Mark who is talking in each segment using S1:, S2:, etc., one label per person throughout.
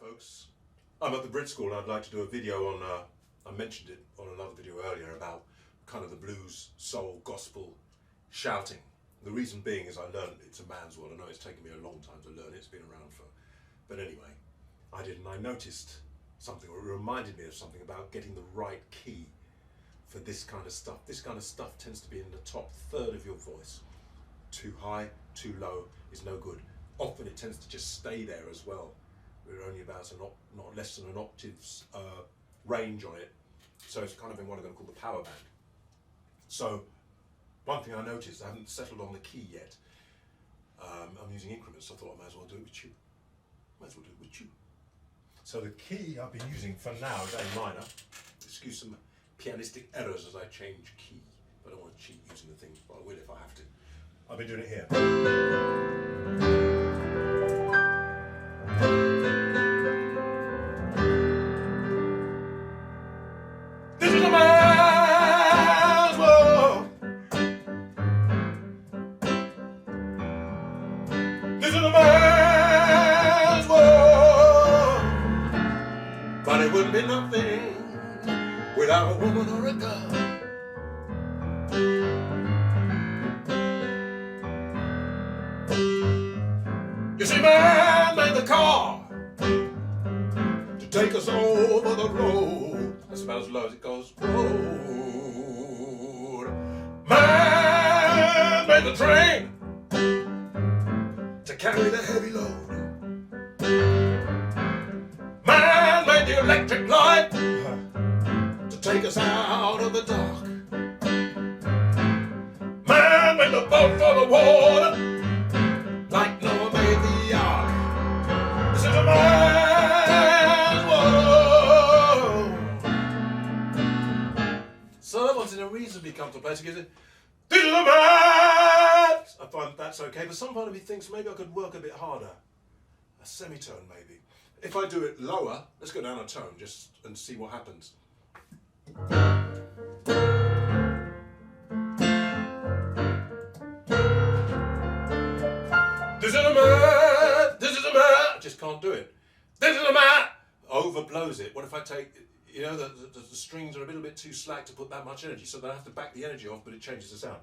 S1: folks. I'm at the Brit School and I'd like to do a video on, I mentioned it on another video earlier about kind of the blues, soul, gospel, shouting. The reason being is I learned it's a man's world. I know it's taken me a long time to learn it, it's been around for, but anyway, I did, and I noticed something, or it reminded me of something about getting the right key for this kind of stuff. This kind of stuff tends to be in the top third of your voice. Too high, too low is no good. Often it tends to just stay there as well. We're only about not less than an octave's range on it. So it's kind of in what I'm going to call the power band. So one thing I noticed, I haven't settled on the key yet. I'm using increments, so I thought I might as well do it with you. Might as well do it with you. So the key I've been using for now is A minor. Excuse some pianistic errors as I change key. I don't want to cheat using the thing, but I will if I have to. I've been doing it here. This is a man's world. This is a man's world. But it wouldn't be nothing without a woman or a girl. You see, man made the car to take us over the road. That's about as low as it goes. Road. Man made the train to carry the heavy load. Man made the electric light to take us out of the dark. Man made the boat for the water, like Noah made the ark. This is a man's world. Someone's in a reasonably comfortable place who gives it, this is a man's. I find that's okay, but some part of me thinks maybe I could work a bit harder. A semitone maybe. If I do it lower, let's go down a tone just and see what happens. This is a man, this is a man. I just can't do it. This is a man. Overblows it. What if I take, you know, the strings are a little bit too slack to put that much energy, so then I have to back the energy off, but it changes the sound.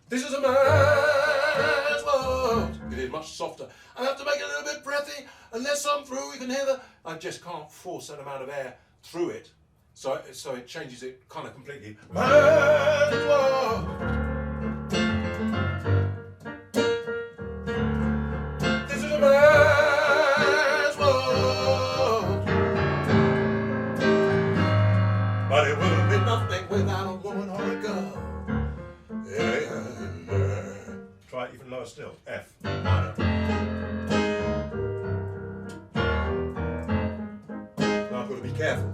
S1: This is a man's world. It is much softer. I have to make it a little bit breathy. Unless I'm through, you can hear the, I just can't force that amount of air through it. So it changes it kind of completely. Man's world. Man's world. But it would be nothing without a woman or a girl. Yeah. Try it even lower still. F minor. Now I've got to be careful.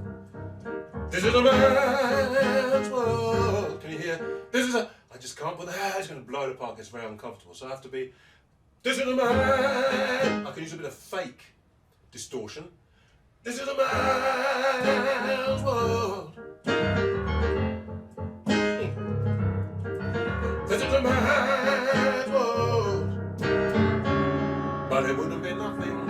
S1: This is a man's world. Can you hear? This is a. I just can't put the hair. It's going to blow it apart. It's very uncomfortable. So I have to be. This is a man. I can use a bit of fake distortion. This is a man's world. This is a man's world. But it wouldn't be nothing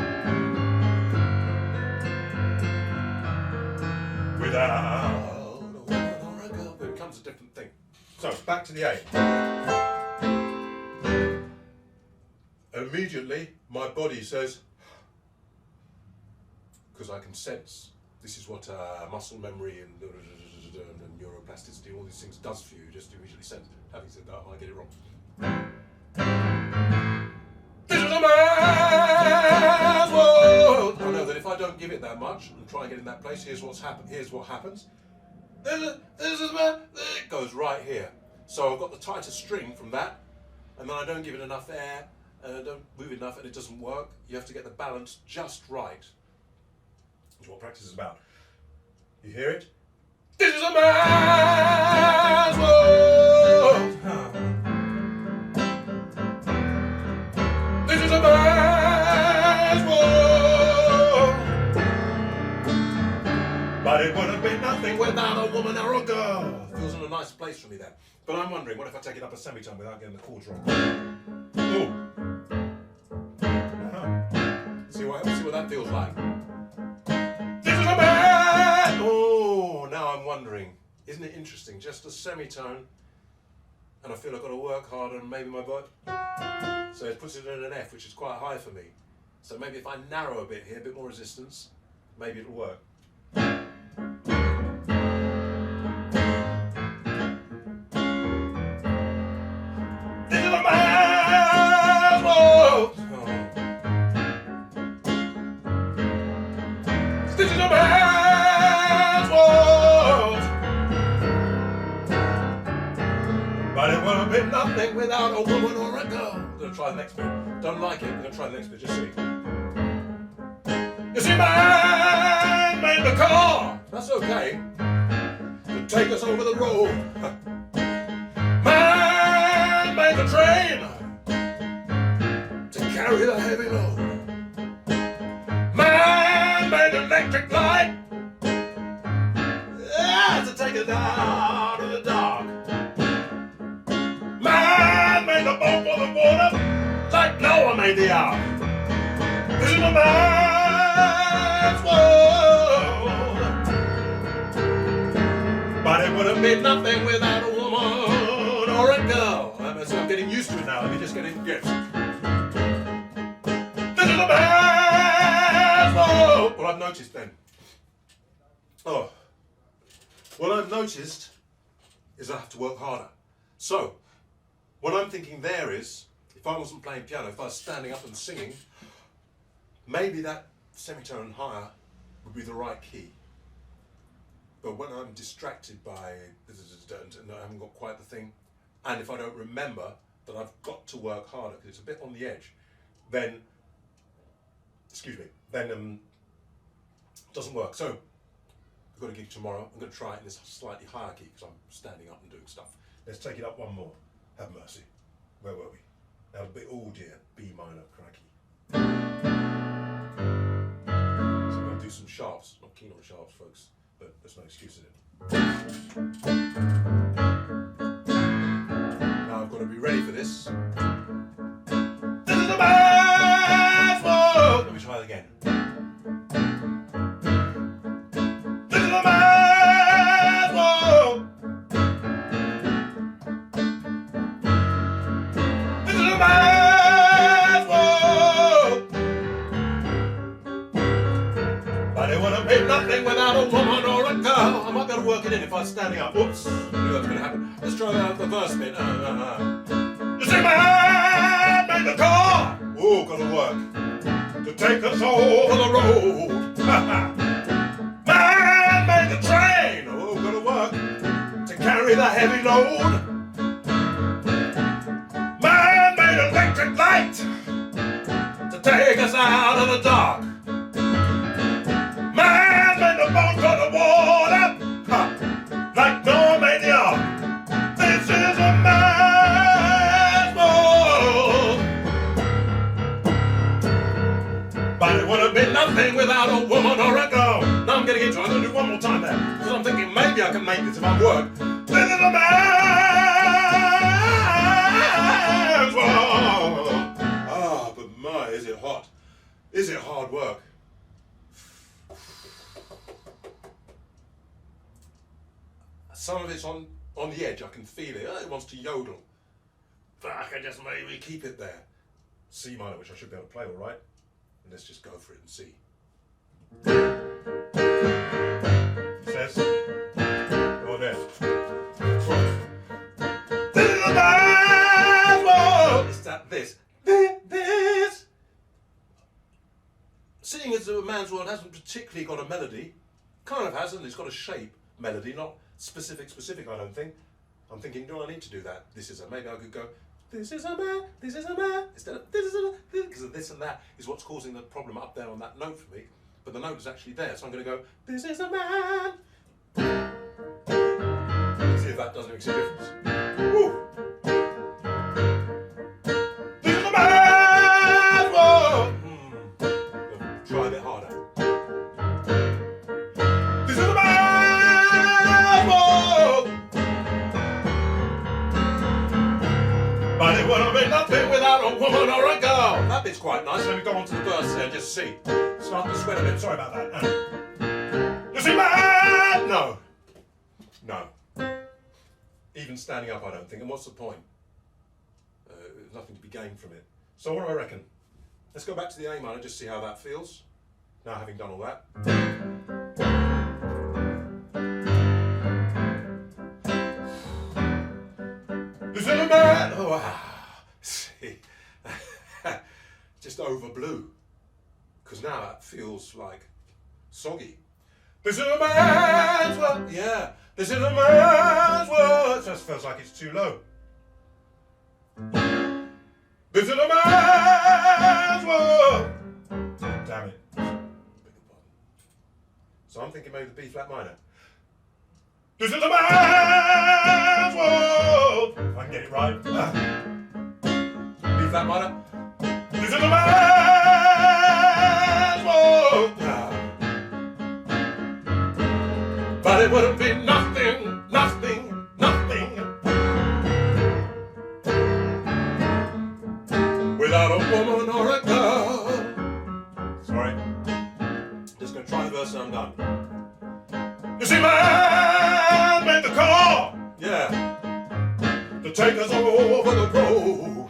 S1: without a woman or a girl. It becomes a different thing. So back to the A. Immediately, my body says, because I can sense this is what muscle memory and neuroplasticity, all these things does for you, just immediately sense. Having said that, I might get it wrong. This is a man's world. I know that if I don't give it that much and try and get in that place, here's what happens. This is a man. It goes right here. So I've got the tighter string from that, and then I don't give it enough air. Don't move enough and it doesn't work. You have to get the balance just right. That's what practice is about. You hear it? This is a man's world. This is a man's world. But it wouldn't be nothing without a woman or a girl. Feels in a nice place for me there. But I'm wondering, what if I take it up a semitone without getting the chords wrong? Ooh. See what that feels like. Isn't it interesting? Just a semitone, and I feel I've got to work harder, and maybe my voice. So it puts it at an F, which is quite high for me. So maybe if I narrow a bit here, a bit more resistance, maybe it'll work. This is a man's world. This is a man's world. But it would have been nothing without a woman or a girl. I'm going to try the next bit. Don't like it, I'm going to try the next bit, just see. You see, man made the car. That's okay. To take us over the road. Man made the train. To carry the heavy load. Man made the electric light. Yeah, to take us out of the dark. Man made the boat for the water. Like Noah made the ark. This is a man's world. But it would have been nothing without a woman or a girl. I'm getting used to it now. Let me just get in. Yes. This is a man's world. What I've noticed then. Oh. What I've noticed is I have to work harder. So, what I'm thinking there is, if I wasn't playing piano, if I was standing up and singing, maybe that semitone higher would be the right key. But when I'm distracted by, and I haven't got quite the thing, and if I don't remember that I've got to work harder, because it's a bit on the edge, then, it doesn't work. So, I've got a gig tomorrow. I'm going to try it in this slightly higher key, because I'm standing up and doing stuff. Let's take it up one more. Have mercy. Where were we? That'll be, oh dear, B minor, cracky. So I'm going to do some sharps. Not keen on sharps, folks, but there's no excuse in it. Now I've got to be ready for this. This is a man's world. Let me try it again. This is a man's world. This is a man's world. But it would have been nothing without a woman or a girl. I might be able to work it in if I was standing up. Whoops. I knew that was going to happen. Let's try the verse bit. You see, man made the car. Oh, got to work. To take us over the road. Man made the train. Oh, got to work. To carry the heavy load. Man made electric light. To take us out of the dark. Man made the boat for the water. Like Noah made the ark. This is a man's world. But it would have been nothing without a woman or a girl. Now I'm getting into it. I'm going to do one more time there. Because I'm thinking maybe I can make this if I work. This is a man's world. Ah, but my, is it hot? Is it hard work? Some of it's on the edge, I can feel it. It wants to yodel. But I can just maybe keep it there. C minor, which I should be able to play all right. And let's just go for it and see. It says, go there. This is a man's world. It's that this. This. Seeing as a man's world hasn't particularly got a melody, kind of hasn't, it's got a shape melody, not specific, I don't think. I'm thinking, do I need to do that? This is a, maybe I could go, this is a man, instead of this is a, because of this and that is what's causing the problem up there on that note for me. But the note is actually there, so I'm going to go, this is a man. See if that doesn't make a difference. Woo. This is a man's world. Try a bit harder. This is a man's world. But it would have been nothing without a woman or a girl. That bit's quite nice. Let me go on to the verse there and just see. Starting to sweat a bit. Sorry about that. You see, man? No. Even standing up, I don't think. And what's the point? There's nothing to be gained from it. So what do I reckon? Let's go back to the A minor, just see how that feels. Now having done all that. This is a man! Oh, wow. See? Just over blue. Because now that feels like soggy. This is a man's world. Yeah. This is a man's world. It just feels like it's too low. This is a man's world. Damn it. Beg your pardon. So I'm thinking maybe the B flat minor. This is a man's world. If I can get it right. B flat minor. This is a man's world. But it wouldn't be nothing, nothing, nothing without a woman or a girl. Sorry. Just gonna try the verse and I'm done. You see, man made the car, yeah, to take us over the road.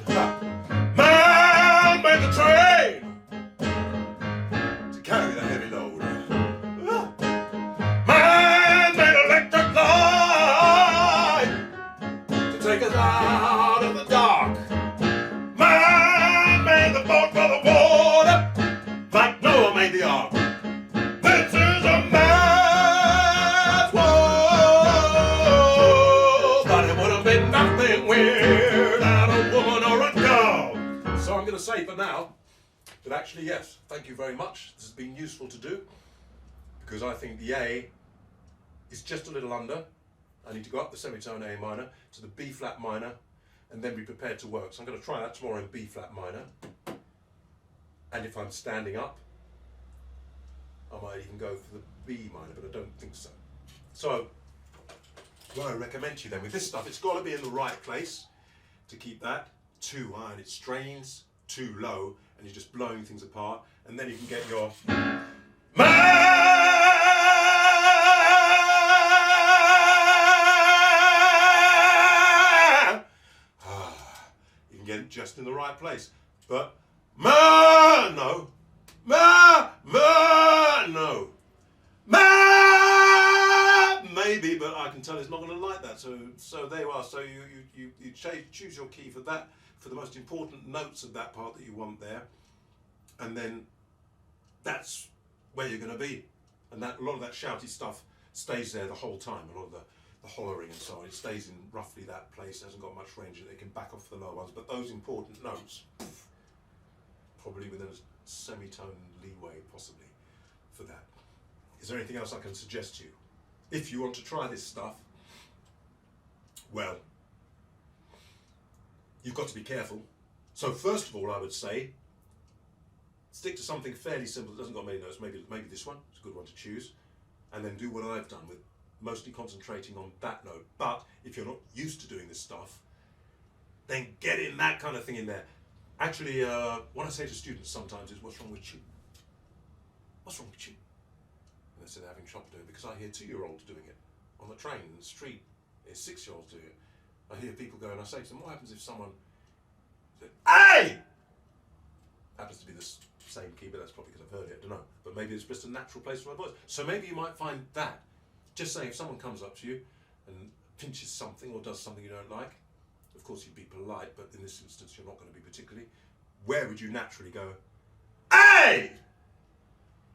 S1: Man made the train to carry the heavy load. Man made electric light to take us out of the dark. Man made the boat for the water, like Noah made the ark. This is a man's world, but it would have been nothing without a woman or a girl. So I'm going to say for now that actually, yes, thank you very much. This has been useful to do because I think the A is just a little under. I need to go up the semitone A minor to the B flat minor and then be prepared to work. So I'm going to try that tomorrow in B flat minor. And if I'm standing up, I might even go for the B minor, but I don't think so. So what I recommend to you then with this stuff, it's got to be in the right place to keep that. Too high and it strains, too low and you're just blowing things apart, and then you can get your you can get it just in the right place. But no, no, maybe, but I can tell it's not going to like that. So there you are. So you choose your key for that, for the most important notes of that part that you want there, and then that's where you're going to be. And that a lot of that shouty stuff stays there the whole time. A lot of the hollering and so on, it stays in roughly that place. It hasn't got much range. It can back off the lower ones, but those important notes, probably with a semitone leeway, possibly for that. Is there anything else I can suggest to you? If you want to try this stuff, well, you've got to be careful. So first of all, I would say, stick to something fairly simple that doesn't got many notes. Maybe this one, it's a good one to choose. And then do what I've done with mostly concentrating on that note. But if you're not used to doing this stuff, then get in that kind of thing in there. Actually, what I say to students sometimes is, what's wrong with you? What's wrong with you? And they say they're having trouble doing it, because I hear 2-year-olds doing it on the train, in the street. There's 6-year-olds doing it. I hear people go and I say to them, what happens if someone said, "Hey!" Happens to be the same key, but that's probably because I've heard it, I don't know. But maybe it's just a natural place for my voice. So maybe you might find that. Just saying, if someone comes up to you and pinches something or does something you don't like, of course you'd be polite, but in this instance you're not going to be particularly. Where would you naturally go, "Hey!"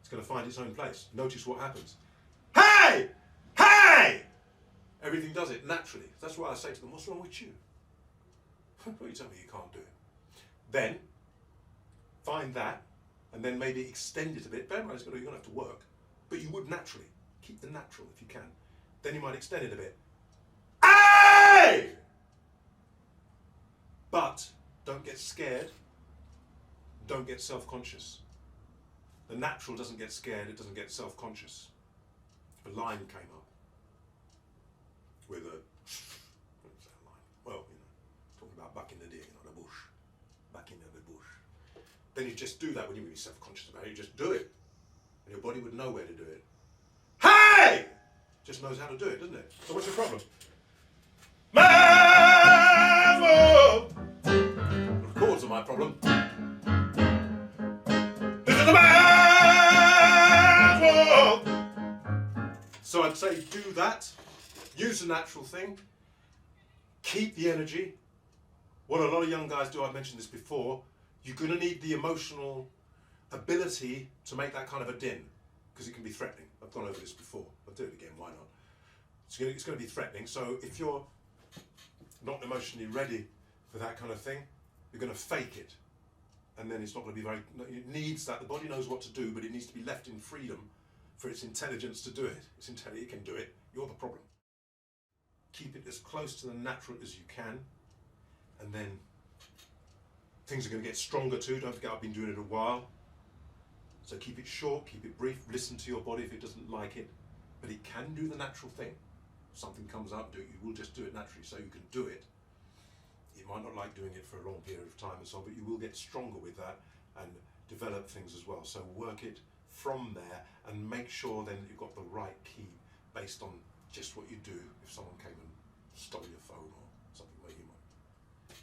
S1: It's going to find its own place. Notice what happens. "Hey! Hey!" Everything does it naturally. That's why I say to them, what's wrong with you? Well, you tell me you can't do it. Then, find that, and then maybe extend it a bit. Bear in mind, you're going to have to work, but you would naturally. Keep the natural if you can. Then you might extend it a bit. "Hey!" But don't get scared. Don't get self-conscious. The natural doesn't get scared, it doesn't get self-conscious. A line came up with a, what was that line? Well, talking about bucking the deer, the bush. Bucking the bush. Then you just do that when you're really self-conscious about it. You just do it. And your body would know where to do it. Hey! Just knows how to do it, doesn't it? So what's your problem? man's world. The chords are my problem. This is a man's world. So I'd say do that. Use the natural thing. Keep the energy. What a lot of young guys do, I've mentioned this before, you're going to need the emotional ability to make that kind of a din, because it can be threatening. I've gone over this before. I'll do it again, why not? It's going to be threatening, so if you're not emotionally ready for that kind of thing, you're going to fake it. And then it's not going to be very, it needs that, the body knows what to do, but it needs to be left in freedom for its intelligence to do it. It's intelligent, it can do it, you're the problem. Keep it as close to the natural as you can, and then things are going to get stronger too. Don't forget I've been doing it a while. So keep it short, keep it brief, listen to your body if it doesn't like it, but it can do the natural thing. If something comes up, do it. You will just do it naturally, so you can do it. You might not like doing it for a long period of time and so on, but you will get stronger with that and develop things as well. So work it from there and make sure then that you've got the right key based on just what you do if someone came and stole your phone or something where you might.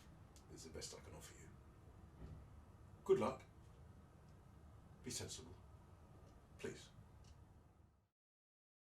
S1: It's the best I can offer you. Good luck. Be sensible, please.